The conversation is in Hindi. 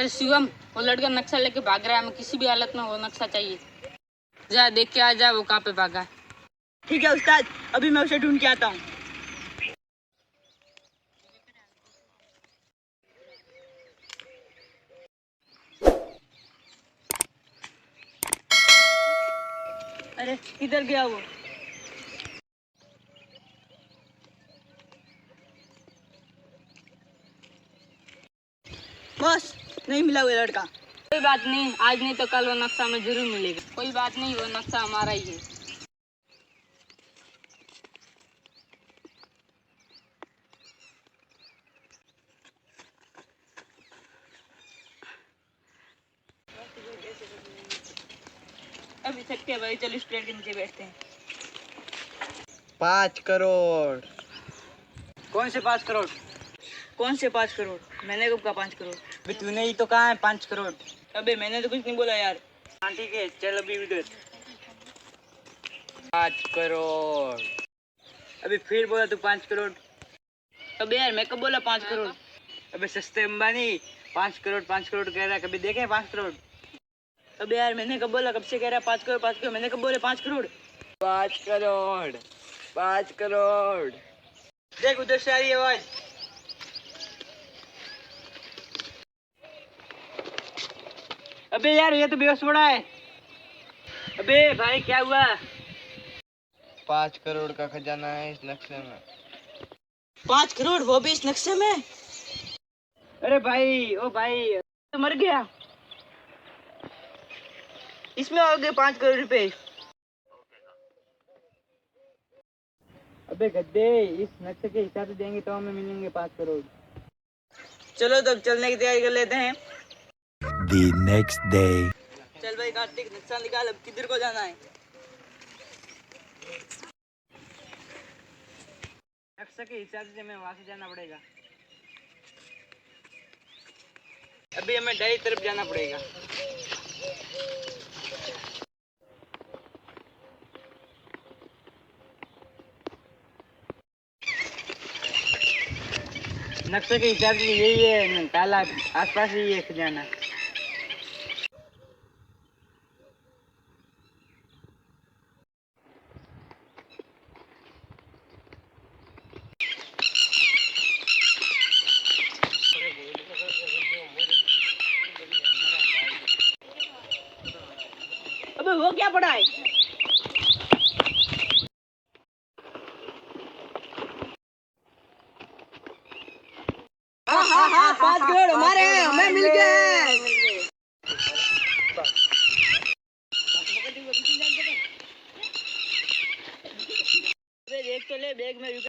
अरे शिवम, वो लड़का नक्शा लेके भाग रहा है, हमें किसी भी हालत में वो नक्शा चाहिए। जा देख के आ जा वो कहाँ पे भागा। ठीक है उस्ताद, अभी मैं उसे ढूंढ के आता हूँ। अरे किधर गया वो? बॉस, नहीं मिला वो लड़का। कोई बात नहीं, आज नहीं तो कल वो नक्शा हमें जरूर मिलेगा। कोई बात नहीं, वो नक्शा हमारा ही है। अभी सकते हैं भाई, चलो इस पेड़ के नीचे बैठते हैं। 5 करोड़। कौन से 5 करोड़? कौन से 5 करोड़? मैंने कब कहा 5 करोड़? अबे तूने ही तो कहा है 5 करोड़। अबे मैंने तो कुछ नहीं बोला यार। हाँ ठीक है, चल अभी उधर। 5 करोड़। अभी फिर बोला तू 5 करोड़। अबे यार मैं कब बोला 5 करोड़? अबे सस्ते अंबानी 5 करोड़ 5 करोड़ कह रहा है, कभी देखे 5 करोड़? अबे यार मैंने कब बोला, कब से कह रहा है 5 करोड़ 5 करोड़? मैंने कब बोले 5 करोड़? 5 करोड़ 5 करोड़। देख उधर से आ रही है आवाज। अबे यार ये तो बेहोश पड़ा है। अबे भाई क्या हुआ? 5 करोड़ का खजाना है इस नक्शे में। 5 करोड़, वो भी इस नक्शे में? अरे भाई, ओ भाई तो मर गया। इसमें हो गए 5 करोड़ रुपए। अबे गद्दे, इस नक्शे के हिसाब से देंगे तो हमें मिलेंगे 5 करोड़। चलो तो अब चलने की तैयारी कर लेते हैं। The next day. चल भाई कार्तिक, नक्शा निकाल, अब किधर को जाना है? नक्शे के हिसाब से हमें वहां से जाना पड़ेगा। अभी हमें दाई तरफ जाना पड़ेगा। नक्शे के हिसाब से यही है, तालाब आसपास ही है खजाना। अबे वो क्या पड़ा है? हाँ हाँ हाँ, 5 करोड़ हमारे हैं, हमें मिल गए। देख तो ले बैग में।